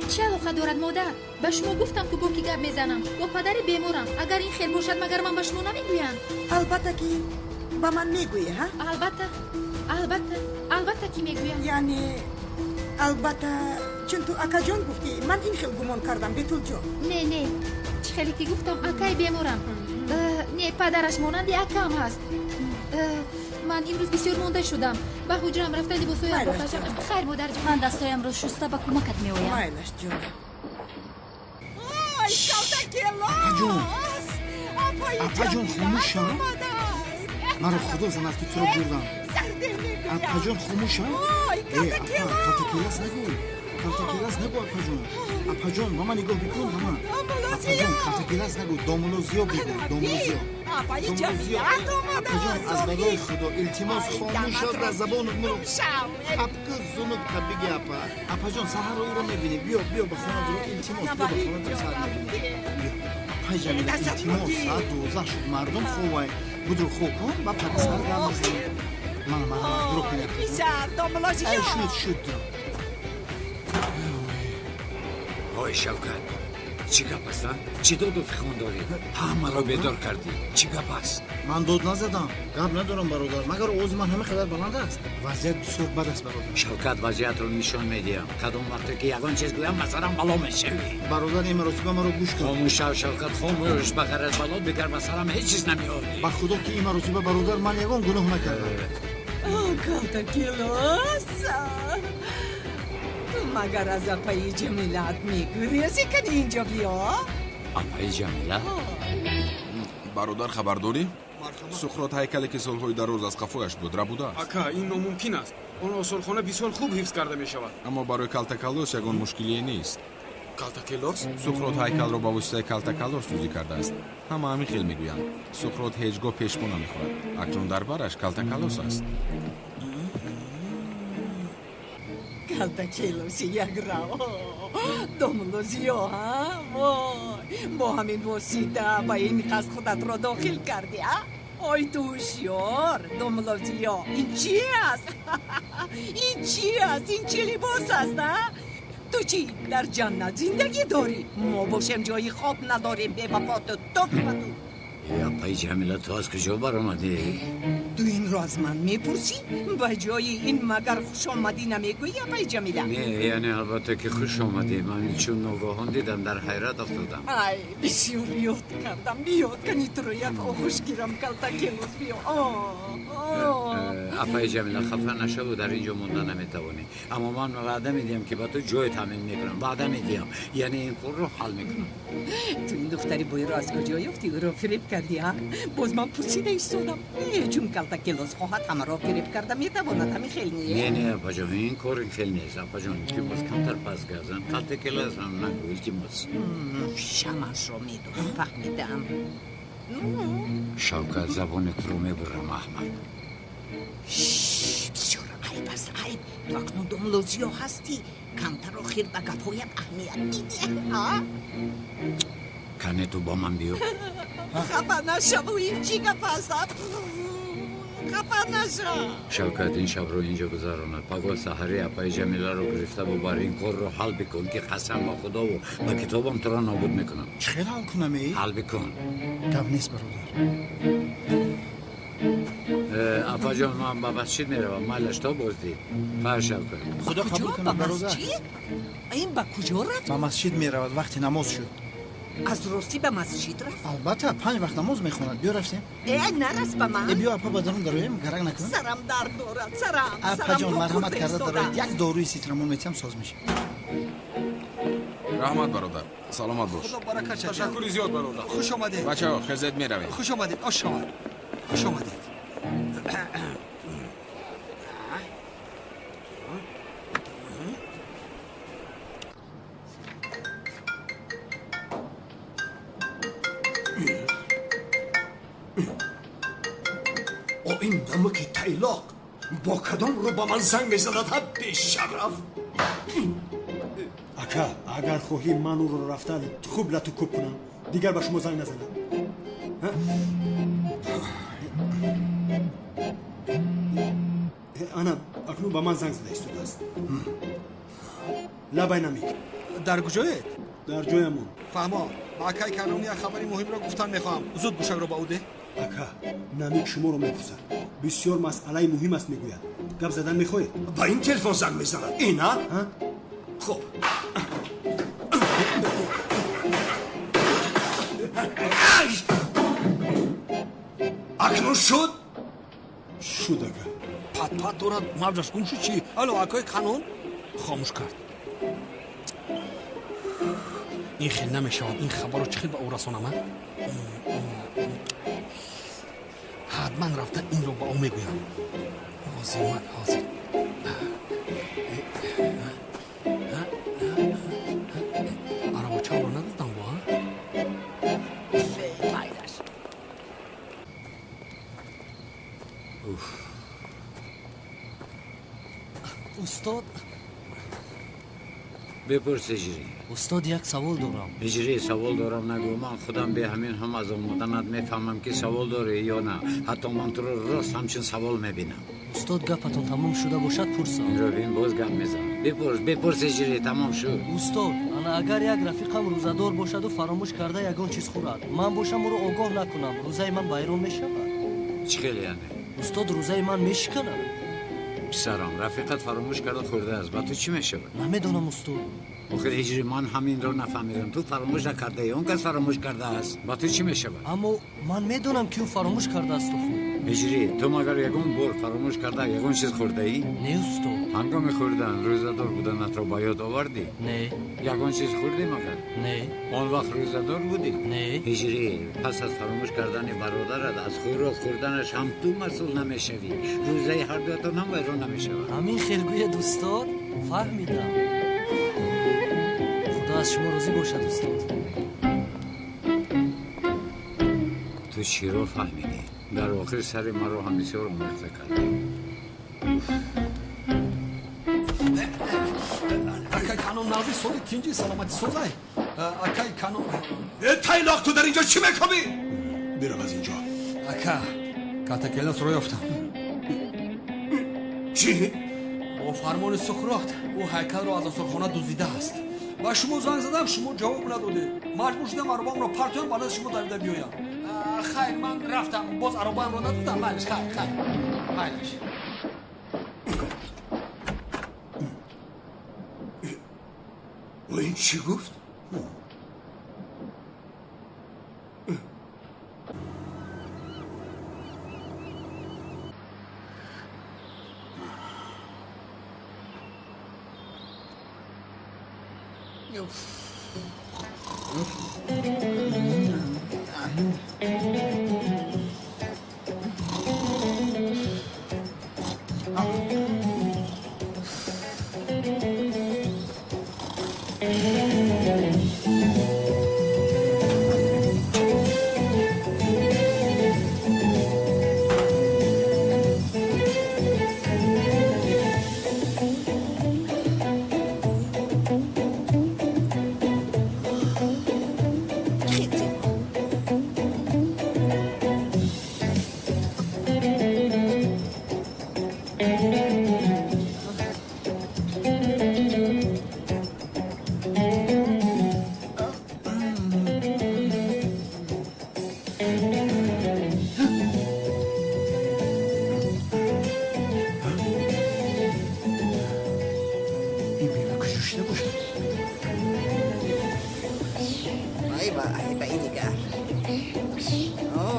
چه علاقه دارد مادر؟ به شما گفتم که با کی گپ میزنم. با پدری بیمارم. اگر این خیل باشد مگر من به شما نمیگویم؟ البته که با من میگویی ها؟ البته که میگویم. یعنی البته چون تو اکا جان گفتی من این خیل گمان کردم بیتول جان. نه چه خیلی که گفتم اکای بیمارم. نه پدرش مانند اکام هست. من امروز بسیار مونده شدم. به حجرم رفته لباسایم پوشیدم. خیر مادر جان. من دستایم رو شسته به کمکت میآیم. مایلش جان. آی اپا جان خاموش شو. مرا خدا زند که تو رو بردم. اپا جان خاموش شو. کلتکیلاس نگو اپا جان. اپا جان با من نگاه بکن مامان. اپا جان کلتکیلاس نگو دومولوزیو بگو دومولوزیو. اپا جان از برای خدا التماس خاموش شو در زبان مرو. خبک زنوب بگی اپا. اپا جان سحر او رو میبینی. بیا به خانه درو التماس بیا به خانه درو سحر میبینی. اپا جان التماس ساعت 12 شد مردم خوبه. بدرو خوب کن با پدسر دارم میزنی. من درو کنی اپا جان. ای شد آی شوکت چی گپ است؟ چی داد و فخون داری؟ همه را بیدار کردی. چی گپ است؟ من داد نزدم. گپ ندارم برادر. مگر اوز من همه قدر بلند است. وضعیت بسیار بد است برادر. شوکت وضعیت رو نشان میدیم. کدام وقتی که یگان چیز گویم مثلا بلا میشوی. برادر این مراسم مرا گوش کن. خاموش شو شوکت خاموش. بغیر از بلا بگر مثلا هیچ چیز نمیاری. با خدا که این مراسم برادر من یگان گناه نکردم. کلتکیلاس مگر از اپای جمیلت میگویی که اینجا بیا؟ اپای جمیلت؟ برادر خبر داری؟ سقراط هیکلی که سالهای دراز از قفایش گذرا بوده است. اکا این ناممکن است. آن آثارخانه بسیار خوب حفظ کرده می شود. اما برای کلتکیلاس یگان مشکلی نیست. کلتکیلاس؟ سقراط هیکل را با واسطه کلتکیلاس سازی کرده است. همه همین خیل میگویند. سقراط هیچگاه پیشگو نمیخورد. اکنون در برش کلتکیلاس است. کلتکیلاس یک را دومولوزیو ها؟ وای با همین واسطه با این قصد خودت را داخل کردی ها؟ آی دوشیار دوملوزیا این چی است؟ این چی است؟ این چه لباس است نه؟ تو چی در جنت زندگی داری؟ ما باشیم جایی خواب نداریم به وفا تو یا پای جمیله تو از کجا بر آمدی؟ تو این رو از من میپرسی؟ به جای این مگر خوش آمدی نمیگویی پای جمیله؟ نه یعنی البته که خوش آمدی. من چون ناگهان دیدم در حیرت افتادم. ای بسیار یاد کردم بیاد کنی تو رو یک آغوش گیرم کلتا کلوز بیا اپای جمیله خفه نشو و در اینجا موندن نمیتوانی. اما من وعده میدیم که با تو جای تامین میکنم. وعده میدیم یعنی این کار رو حل میکنم. تو این دختری بوی رو از کجا یافتی او رو فریب کردی ها؟ باز من پرسیده ایستادم چون کلتا کلاس خواهد همه را فریب کرده میتواند همین خیلی نیه؟ نه اپا جان این کار خیلی نیست. اپا جان که باز کمتر پس گردن کلتا کلاس هم نگو التماس. شمش رو میدونم فهمیدم. شوکت زبانت رو میبرم احمد. بسیار عیب است عیب. تو اکنون دوملوزیا هستی کمتر آخر به گپایم اهمیت میدی ها؟ کنه تو با من بیو. خفه نشو این چی گپ است؟ خفه نشو. شوکت این شب رو اینجا گذراند. پگاه سحری اپای جمیله رو گرفته و بر این کار رو حل بکن که قسم با خدا و با کتابم تو را نابود میکنم. چخیل حل کنم ای؟ حل بکن. گپ نیست برادر. اپا جان من با مسجد میروم. مالش تا بازدی پر شوکت. خدا قبول کنه برادر. این با کجا رفت؟ با مسجد میرود وقتی نماز شد. از راستی به مسجد رفت؟ البته 5 وقت نماز میخواند. بیا رفتیم. نرس به من. بیا اپا با درون درویم گرگ نکن. سرم درد دارد سرم. اپا جان مرحمت کرده دارد یک داروی سیترامون میتیم ساز میشه. رحمت برادر سلامت باش. خدا برکت چه. تشکر زیاد برادر. خوش آمدید. بچه‌ها خزت میرویم. خوش آمدید آشان. خوش آمدید. این نمک تیلاق با کدام رو با من زنگ میزند حد شرف. اکا اگر خواهی من او رو رفتن خوب لطو کوب کنم دیگر به شما زنگ نزنم. انا اکنون با من زنگ زده ایستاده است. لبای نمی در کجایید؟ در جایمون. فهما با اکای کانونی خبری مهم را گفتن میخوام. زود گوشک رو با اوده. اکا نمیک شما رو میپرسد. بسیار مسئله مهم است میگوید. گپ زدن میخواهید؟ با این تلفن زنگ میزند. اینا؟ خب. اکنون شد؟ شد اکا. پت دارد موجش گم شد چی؟ الو اکای کانون؟ خاموش کرد. این خیلی نمیشود این خبر رو چخیل به او رسانم. حتما رفته این رو با او میگویم. حاضر عربا چند رو ندادم با استاد بپرس اجری. استاد یک سوال دارم. اجری سوال دارم نگو. من خودم به همین هم از آمدنت میفهمم که سوال داری یا نه. حتی من تو رو راست همچین سوال میبینم. استاد گپتون تمام شده باشد پرسم. این رو بین باز گپ میزن. بپرس اجری تمام شد. استاد انا اگر یک رفیقم روزدار باشد و فراموش کرده یگان چیز خورد من باشم او رو آگاه نکنم روزه من ویران میشود. چی خیلی یعنی؟ استاد روزه من میشکنه. پسرم رفیقت فراموش کرده خورده است. با تو چی میشه؟ نمیدونم استاد. آخر هجری من همین رو نفهمیدم. تو فراموش نکرده ای اون کس فراموش کرده است. با تو چی میشه؟ اما من میدونم که او فراموش کرده است. هجری تو مگر یگون بار فراموش کرده یگون چیز خورده ای؟ نه استاد. هنگام خوردن روزدار بودنت رو با یاد آوردی؟ نه. یگون چیز خوردی مگر؟ نه. آن وقت روزدار بودی؟ نه. هجری پس از فراموش کردن برادرت از خوردنش هم تو مسئول نمیشوی. روزه هر دوتون هم ویران نمیشود. همین خیرگوی استاد فهمیدم. خدا از شما راضی باشد استاد. تو چی رو فهمیدی؟ در آخر سر من رو هم بسیار مخفه کردی. اکای کانون نازی سولی تینجی سلامتی سوزای. اکای کانون تایلاق تو در اینجا چی میکنی؟ برو از اینجا. اکا کاتکلنس رو یافتم. چی؟ با فرمان سقراط او هیکل رو از آسرخانه دزدیده است. و شما زنگ زدم شما جواب نداده. مجبور شدم عربام رو پرتون بالا شما دویده بیایم. خیر من رفتم باز عربام رو ندادم. مالش خیر مالش. و این چی گفت؟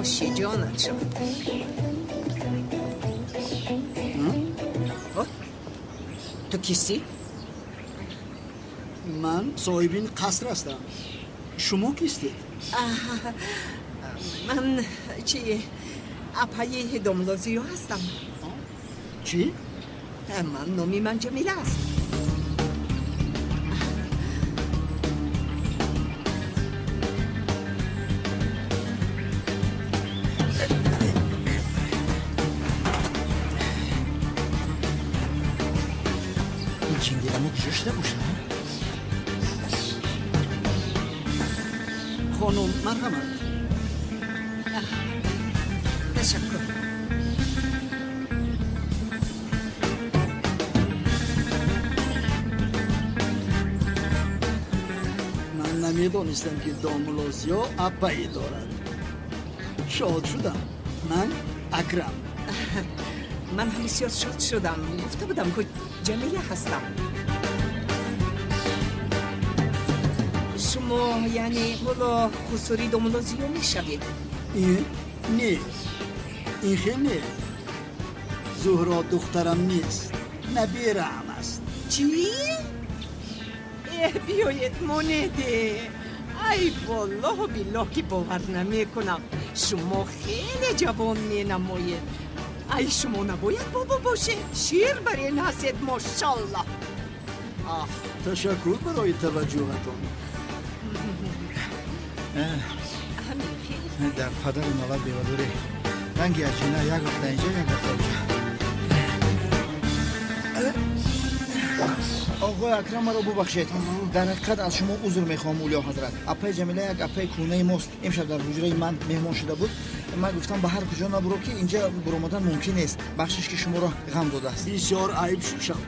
شجاعت شد. تو کیستی؟ من صاحبین قصر هستم. شما کیستید؟ من اپای داملازیو هستم. چی؟ من نامی من جمیله است. خانم مرحمت. تشکر. من نمیدانستم که داملازیا اپایی دارد. شاد شدم. من اکرم. من هم بسیار شاد شدم. گفته بودم که جمیله هستم. شما یعنی حالا خسوری داملازیو میشوید؟ نه این خیلی نه. زهرا دخترم نیست، نبیرم است. چی؟ بیایید مونده. ای والله و بالله که باور نمی کنم. شما خیلی جوان می نمایید. ای شما نباید بابا باشه. شیر برای این هستید ماشالله. تشکر برای توجهتون. در پدر نواد بیادوری رنگی اجینه یک وقت اینجا یک وقت آقای اکرم مرا ببخشید. در حقیقت از شما عذر میخوام اولیا حضرت. اپای جمیله یک اپای کونه ماست. امشب در حجره من مهمان شده بود. من گفتم به هر کجا نبرو که اینجا برآمدن ممکن نیست. بخشش که شما را غم داده است. بسیار عیب شوکت.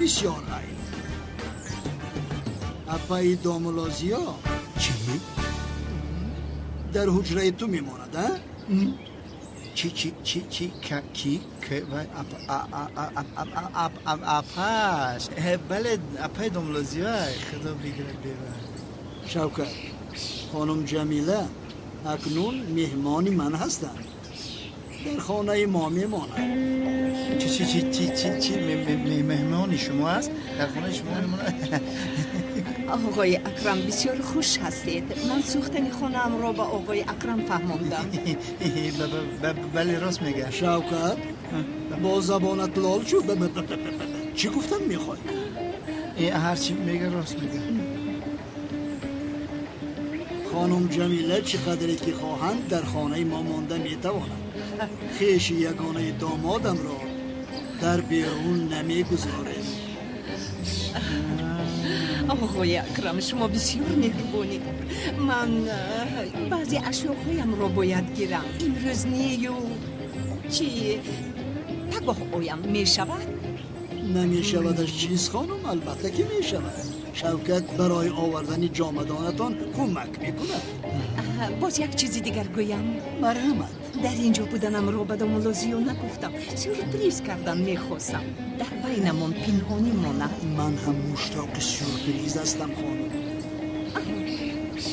بسیار عیب. اپای داملازیا چی؟ در حجره تو میماند ها؟ کی که اپاش بله اپای داملازیا خدا بگیرد بیرد. شوکت خانم جمیله اکنون مهمان من هستند. در خانه ما میماند. چی مهمانی شما است؟ در خانه شما میماند؟ آقای اکرم بسیار خوش هستید. من سوختن خونم را با آقای اکرم فهماندم. بله راست میگه. شوکت با زبانت لال شد. چی گفتم میخوای؟ هرچی میگه راست میگه. خانم جمیله چقدری که خواهند در خانه ما مانده میتوانند. خویش یگانه دامادم را در بیرون نمیگذاریم. آقای اکرم شما بسیار مهربونید. من بعضی اشیاء هایم را باید گیرم. امروز نیو چی؟ پگاه اویم می شود؟ نمی شودش چیز خانم؟ البته که می شود. شوکت برای آوردن جامدانتان کمک میکند. باز یک چیزی دیگر گویم. مرحمت. در اینجا بودنم رو به دامولوزیو نگفتم. سورپریز کردن میخواستم. در بینمون پنهانی مانه. من هم مشتاق سورپریز هستم خانم.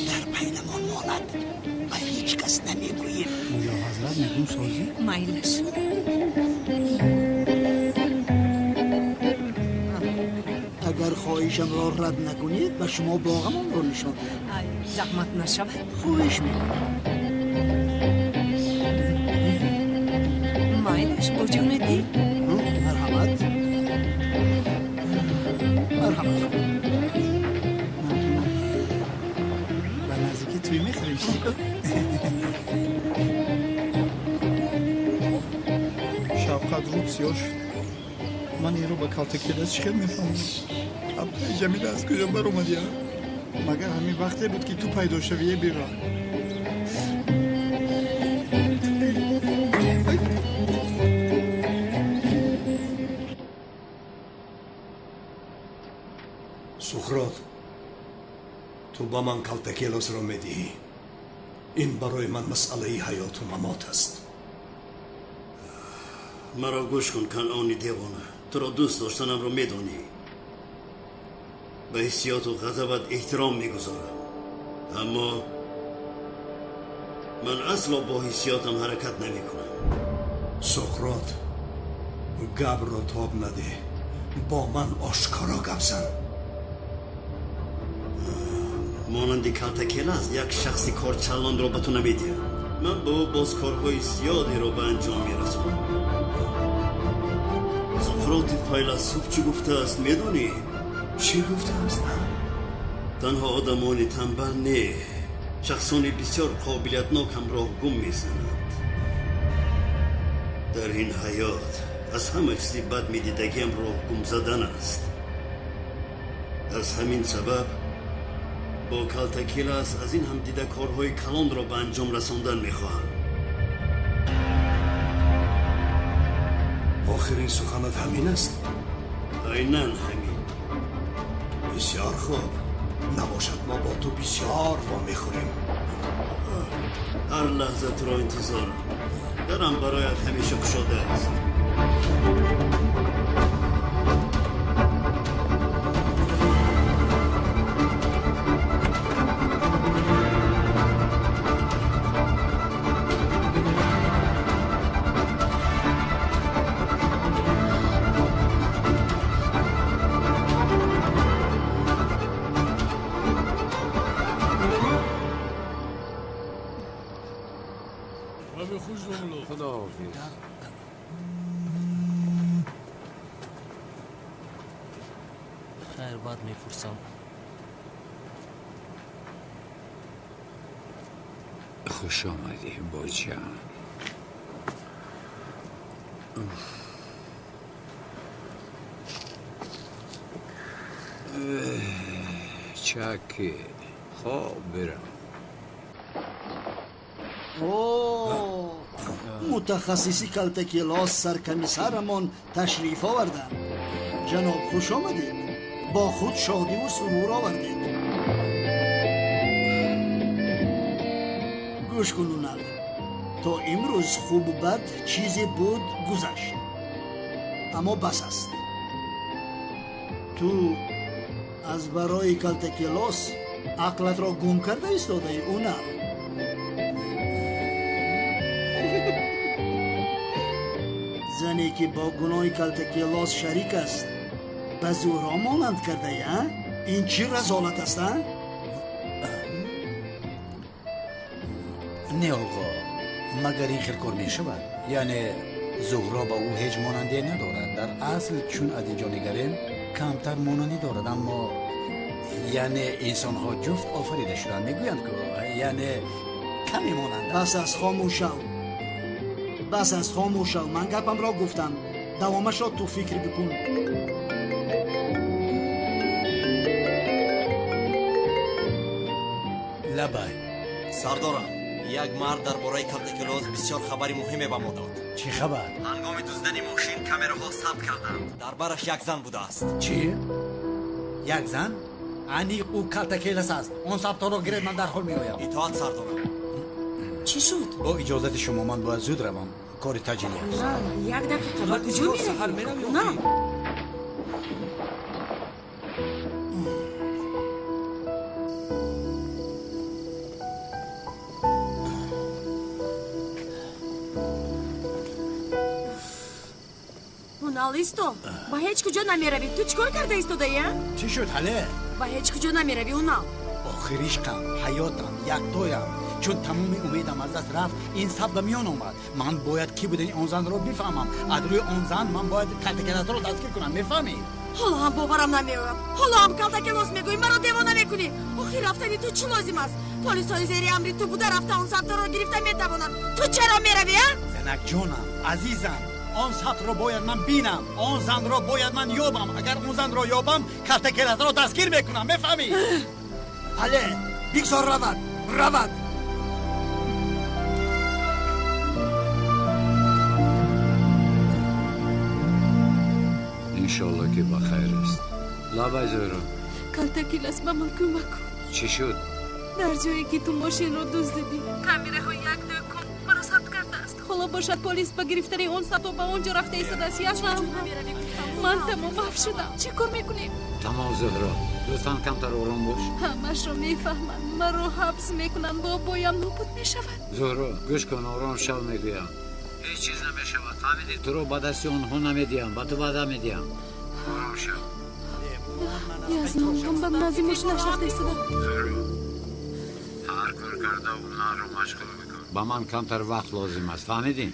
در بینمون ماند و هیچ کس نمیگوییم. مولا حضرت میگون سازی؟ مایلش. اگر خواهشم را رد نکنید به شما باغمان را نشان دهم. زحمت نشود. خواهش میکنم. مایلش با جون دل. مرحمت. مرحمت. به نزدیکی توی میخوریم شفقت رود سیاه شد. من این رو به کالتکیلس چی خیلی میفهمم. ابتای جمیل از کجا بر اومدی ها؟ مگر همین وقتی بود که تو پیدا شویه بیرا. سقراط، تو با من کالتکیلس رو میدی. این برای من مسئله حیات و ممات است. مرا گوش کن کنعانی دیوانه. تو را دوست داشتنم رو میدانی. به حسیات و غضبت احترام میگذارم، اما من اصلا با حسیاتم حرکت نمی کنم. سقراط، گب را تاب نده. با من آشکارا گپ زن. مانندی کالتکیلس یک شخصی کار چلان را به تو نمیدیم. من با او باز کارهای زیادی را به انجام میرسونم. سقراط فیلسوف چی گفته است میدونی؟ چی گفته است؟ تنها آدمانی تنبل نه، شخصانی بسیار قابلیتناک هم راه گم میزنند. در این حیات از همه چیزی بد میدیدگیم راه گم زدن است. از همین سبب با کالتکیلس از این هم دیده کارهای کلان را به انجام رساندن میخواهم. آخرین سخنت همین است؟ عیناً همین. بسیار خوب. نباشد ما با تو بسیار وا میخوریم. هر لحظه تو را انتظارم. درم برایت همیشه گشاده است. خیر بعد میپرسم. خوش آمدی باجان. چاکی خواب برم. متخصصی کالتکیلس سرکمیسرمان تشریف آوردن. جناب خوش آمدید. با خود شادی و سرور آوردید. گوش کن اونال. تا امروز خوب و بد چیزی بود گذشت، اما بس است. تو از برای کالتکیلس عقلت را گم کرده ایستاده ای اونال. زنی که با گناه کالتکیلس شریک است به زورا مانند کرده ای؟ این چی رزالت است؟ نه آقا، مگر این خیلی کار می شود؟ یعنی زهرا با او هیچ مانندی ندارد. در اصل چون از اینجا نگریم کمتر مانندی دارد، اما یعنی انسان ها جفت آفریده شدن. میگویند که یعنی کمی مانند. بس از خاموشم، بس از خاموشم. من گپم را گفتم، دوامش را تو فکر بکن. لبای سردارم، як мард дар бораи калтакилос бисёр хабари муҳиме ба мо дод. چی خبر؟ ҳангоми дуздани мошин камераҳо сабт карданд. дар бараш як зан будааст. چی؟ یک زن؟ انی او کلتکیلس است. اون سبتارو گرد من در حال می آیم. итоат сардорам. چی شد؟ با اجازت شما من باید زود روم. کار تجلی است. نه یک دقیقه با کجا میروی؟ نه Унал-исто, ба ҳеҷ куҷо намеравӣ. Ту чӣ кор карда истодаӣ? چی شد حاله؟ Ба ҳеҷ куҷо намеравӣ, Унал. آخر عشقم، حیاتم، یکتایم. چون تمام امیدم از دست رفت این سب به میان آمد. من باید کی بودن آن زن را بفهمم. از روی آن زن من باید کلتکلس را دستگیر کنم. میفهمی؟ ҳоло ҳам боварам намеояд. ҳоло ҳам калтакилос мегӯӣ, маро девона мекунӣ. охир рафтани ту чӣ лозим аст? полисони зери амри ту буда рафта он сабтаро гирифта метавонад. ту чаро меравӣ? زنک جانم، عزیزم، آن سبت را باید من بینم. آن زن را باید من یابم. اگر اون زن را یابم کلتکلس را دستگیر میکنم. میفهمی؟ بله بگذار رود رود. انشالله که بخیر است. لابای زهرا калтакилас ба ман кӯмак кун. چی شد؟ дар ҷое ки ту мошинро дуздидӣ камераҳо як дӯкон маро сабт кардааст. ҳоло бошад полис ба гирифтани он сабто ба он ҷо рафта истодааст. яфам ман тамом маф шудам. чӣ кор мекунем? تمام زهرا لطفا کمتر آرام باش. ҳамашро мефаҳманд. маро ҳабс мекунанд. бобоям нобуд мешавад. زهرا گوش کن آرام شو میگویم. هیچ چیز نمیشود. فهمیدی؟ تو رو به دست آنها نمیدیم. به تو وعده میدیم. آرام شو. язнам ба назди мошинаш рафта истодам. هر کار کرده اونا رو مشغول بکن. با من کمتر وقت لازم است. فهمیدی؟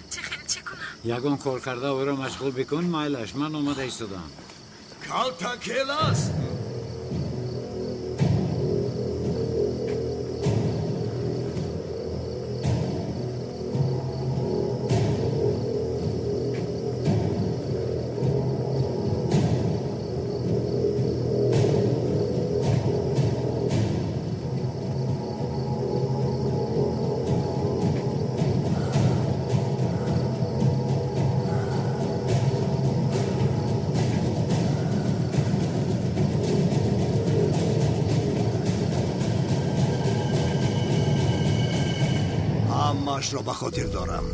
چی کنم؟ یگان کار کرده او رو مشغول بکن. مایلش من اومده ایستادم. کالتاکیلاس همش را به خاطر دارم.